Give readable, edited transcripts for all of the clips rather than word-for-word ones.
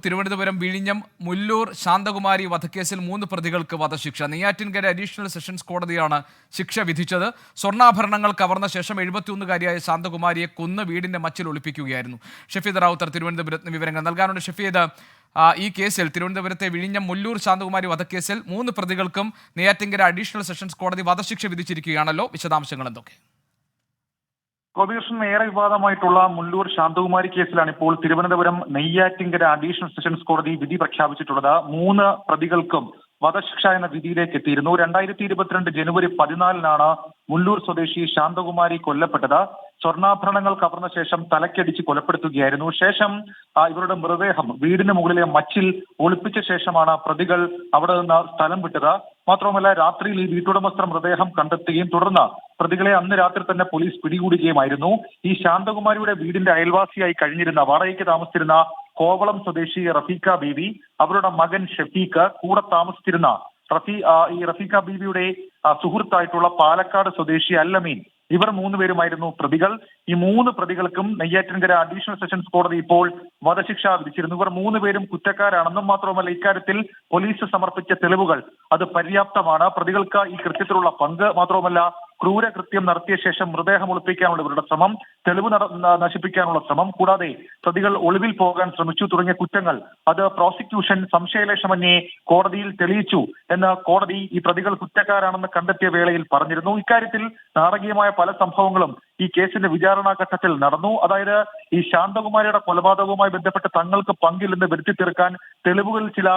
തിരുവനന്തപുരം വിഴിഞ്ഞം മുല്ലൂർ ശാന്തകുമാരി വധക്കേസിൽ 3 പ്രതികൾക്ക് വധശിക്ഷ. നെയ്യാറ്റിൻകര അഡീഷണൽ സെഷൻസ് കോടതിയാണ് ശിക്ഷ വിധിച്ചത്. സ്വർണ്ണാഭരണങ്ങൾ കവർന്ന ശേഷം 71-കാരിയായ ശാന്തകുമാരിയെ കൊന്ന് വീടിന്റെ മച്ചിൽ ഒളിപ്പിക്കുകയായിരുന്നു. ഷഫീദ് റാവുത്തർ തിരുവനന്തപുരത്ത് വിവരങ്ങൾ നൽകാനുണ്ട്. ഷഫീദ്, ഈ കേസിൽ തിരുവനന്തപുരത്തെ വിഴിഞ്ഞം മുല്ലൂർ ശാന്തകുമാരി വധക്കേസിൽ 3 പ്രതികൾക്കും നെയ്യാറ്റിൻകര അഡീഷണൽ സെഷൻസ് കോടതി വധശിക്ഷ വിധിച്ചിരിക്കുകയാണല്ലോ. വിശദാംശങ്ങൾ എന്തൊക്കെ? പ്രോസിക്യൂഷൻ ഏറെ വിവാദമായിട്ടുള്ള മുല്ലൂർ ശാന്തകുമാരി കേസിലാണ് ഇപ്പോൾ തിരുവനന്തപുരം നെയ്യാറ്റിൻകര അഡീഷണൽ സെഷൻസ് കോടതി വിധി പ്രഖ്യാപിച്ചിട്ടുള്ളത്. 3 പ്രതികൾക്കും വധശിക്ഷ എന്ന വിധിയിലേക്ക് എത്തിയിരുന്നു. 2022 ജനുവരി 14-നാണ് മുല്ലൂർ സ്വദേശി ശാന്തകുമാരി കൊല്ലപ്പെട്ടത്. സ്വർണ്ണാഭരണങ്ങൾ കവർന്ന ശേഷം തലക്കടിച്ച് കൊലപ്പെടുത്തുകയായിരുന്നു. ശേഷം ഇവരുടെ മൃതദേഹം വീടിന് മുകളിലെ മച്ചിൽ ഒളിപ്പിച്ച ശേഷമാണ് പ്രതികൾ അവിടെ നിന്ന് സ്ഥലം വിട്ടത്. മാത്രമല്ല, രാത്രിയിൽ ഈ വീട്ടുടമസ്ഥർ മൃതദേഹം കണ്ടെത്തുകയും തുടർന്ന് പ്രതികളെ അന്ന് രാത്രി തന്നെ പോലീസ് പിടികൂടുകയുമായിരുന്നു. ഈ ശാന്തകുമാരിയുടെ വീടിന്റെ അയൽവാസിയായി കഴിഞ്ഞിരുന്ന, വാടകയ്ക്ക് താമസിച്ചിരുന്ന കോവളം സ്വദേശി റഫീഖ ബീവി, അവരുടെ മകൻ ഷഫീഖ്, കൂടെ താമസിച്ചിരുന്ന റഫീഖ ബീവിയുടെ സുഹൃത്തായിട്ടുള്ള പാലക്കാട് സ്വദേശി അല്ലമീൻ, ഇവർ 3 പേരുമായിരുന്നു പ്രതികൾ. ഈ 3 പ്രതികൾക്കും നെയ്യാറ്റിൻകര അഡീഷണൽ സെഷൻസ് കോടതി ഇപ്പോൾ വധശിക്ഷ വിധിച്ചിരുന്നു. ഇവർ 3 പേരും കുറ്റക്കാരാണെന്നും മാത്രമല്ല ഇക്കാര്യത്തിൽ പോലീസ് സമർപ്പിച്ച തെളിവുകൾ അത് പര്യാപ്തമാണ്. പ്രതികൾക്ക് ഈ കൃത്യത്തിലുള്ള പങ്ക്, മാത്രമല്ല ക്രൂരകൃത്യം നടത്തിയ ശേഷം മൃതദേഹം ഒളിപ്പിക്കാനുള്ള ഇവരുടെ ശ്രമം, തെളിവ് നശിപ്പിക്കാനുള്ള ശ്രമം, കൂടാതെ പ്രതികൾ ഒളിവിൽ പോകാൻ ശ്രമിച്ചു തുടങ്ങിയ കുറ്റങ്ങൾ അത് പ്രോസിക്യൂഷൻ സംശയലേശമന്യേ കോടതിയിൽ തെളിയിച്ചു എന്ന് കോടതി ഈ പ്രതികൾ കുറ്റക്കാരാണെന്ന് കണ്ടെത്തിയ വേളയിൽ പറഞ്ഞിരുന്നു. ഇക്കാര്യത്തിൽ നാടകീയമായ പല സംഭവങ്ങളും ഈ കേസിന്റെ വിചാരണാ ഘട്ടത്തിൽ നടന്നു. അതായത് ഈ ശാന്തകുമാരിയുടെ കൊലപാതകവുമായി ബന്ധപ്പെട്ട് തങ്ങൾക്ക് പങ്കില്ലെന്ന് വരുത്തി തീർക്കാൻ തെളിവുകളിൽ ചില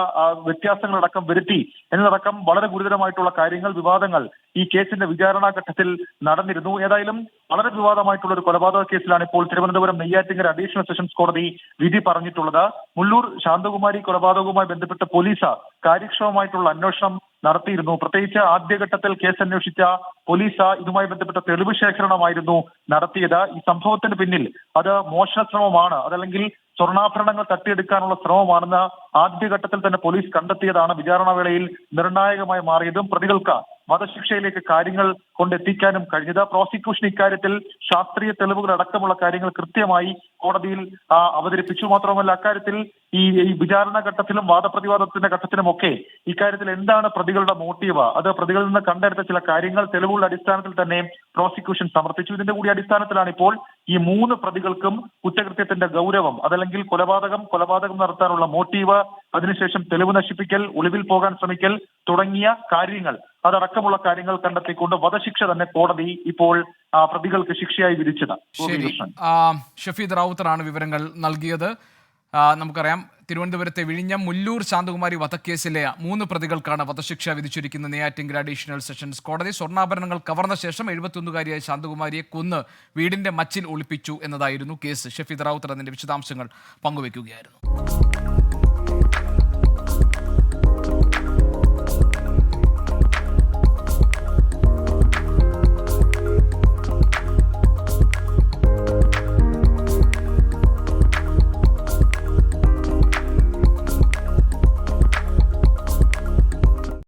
വ്യത്യാസങ്ങളടക്കം വരുത്തി എന്നതടക്കം വളരെ ഗുരുതരമായിട്ടുള്ള കാര്യങ്ങൾ, വിവാദങ്ങൾ ഈ കേസിന്റെ വിചാരണാ ഘട്ടത്തിൽ നടന്നിരുന്നു. ഏതായാലും വളരെ വിവാദമായിട്ടുള്ള ഒരു കൊലപാതക കേസിലാണ് ഇപ്പോൾ തിരുവനന്തപുരം നെയ്യാറ്റിൻകര അഡീഷണൽ സെഷൻസ് കോടതി വിധി പറഞ്ഞിട്ടുള്ളത്. മുല്ലൂർ ശാന്തകുമാരി കൊലപാതകവുമായി ബന്ധപ്പെട്ട് പോലീസ് കാര്യക്ഷമമായിട്ടുള്ള അന്വേഷണം നടത്തിയിരുന്നു. പ്രത്യേകിച്ച് ആദ്യഘട്ടത്തിൽ കേസ് അന്വേഷിച്ച പോലീസ് ഇതുമായി ബന്ധപ്പെട്ട തെളിവ് ശേഖരണമായിരുന്നു നടത്തിയത്. ഈ സംഭവത്തിന് പിന്നിൽ അത് മോഷണ ശ്രമമാണ്, അതല്ലെങ്കിൽ സ്വർണ്ണാഭരണങ്ങൾ തട്ടിയെടുക്കാനുള്ള ശ്രമമാണെന്ന് ആദ്യഘട്ടത്തിൽ തന്നെ പോലീസ് കണ്ടെത്തിയതാണ് വിചാരണാവേളയിൽ നിർണായകമായി മാറിയതും പ്രതികൾക്ക് വധശിക്ഷയിലേക്ക് കാര്യങ്ങൾ കൊണ്ടെത്തിക്കാനും കഴിഞ്ഞത്. പ്രോസിക്യൂഷൻ ഇക്കാര്യത്തിൽ ശാസ്ത്രീയ തെളിവുകൾ അടക്കമുള്ള കാര്യങ്ങൾ കൃത്യമായി കോടതിയിൽ അവതരിപ്പിച്ചു. മാത്രമല്ല അക്കാര്യത്തിൽ ഈ വിചാരണ ഘട്ടത്തിലും വാദപ്രതിവാദത്തിന്റെ ഘട്ടത്തിലുമൊക്കെ ഇക്കാര്യത്തിൽ എന്താണ് പ്രതികളുടെ മോട്ടീവ്, അത് പ്രതികളിൽ നിന്ന് കണ്ടെടുത്ത ചില കാര്യങ്ങൾ തെളിവുകളുടെ അടിസ്ഥാനത്തിൽ തന്നെ പ്രോസിക്യൂഷൻ സമർപ്പിച്ചു. ഇതിന്റെ കൂടി അടിസ്ഥാനത്തിലാണ് ഇപ്പോൾ ഈ 3 പ്രതികൾക്കും കുറ്റകൃത്യത്തിന്റെ ഗൗരവം, അതല്ലെങ്കിൽ കൊലപാതകം നടത്താനുള്ള മോട്ടീവ്, അതിനുശേഷം തെളിവ് നശിപ്പിക്കൽ, ഒളിവിൽ പോകാൻ ശ്രമിക്കൽ തുടങ്ങിയ കാര്യങ്ങൾ, അതടക്കമുള്ള കാര്യങ്ങൾ കണ്ടെത്തിക്കൊണ്ട് വധശിക്ഷ തന്നെ കോടതി ഇപ്പോൾ പ്രതികൾക്ക് ശിക്ഷയായി വിധിച്ചത്. ഷഫീദ് റാവുത്തറാണ് വിവരങ്ങൾ നൽകിയത്. നമുക്കറിയാം, തിരുവനന്തപുരത്തെ വിഴിഞ്ഞം മുല്ലൂർ ശാന്തകുമാരി വധക്കേസിലെ 3 പ്രതികൾക്കാണ് വധശിക്ഷ വിധിച്ചിരിക്കുന്ന നെയ്യാറ്റിൻകര അഡീഷണൽ സെഷൻസ് കോടതി. സ്വർണ്ണാഭരണങ്ങൾ കവർന്ന ശേഷം 71-കാരിയായ ശാന്തകുമാരിയെ കൊന്ന് വീടിന്റെ മച്ചിൽ ഒളിപ്പിച്ചു എന്നതായിരുന്നു കേസ്. ഷഫീദ് റാവുത്തർ അതിന്റെ വിശദാംശങ്ങൾ പങ്കുവയ്ക്കുകയായിരുന്നു.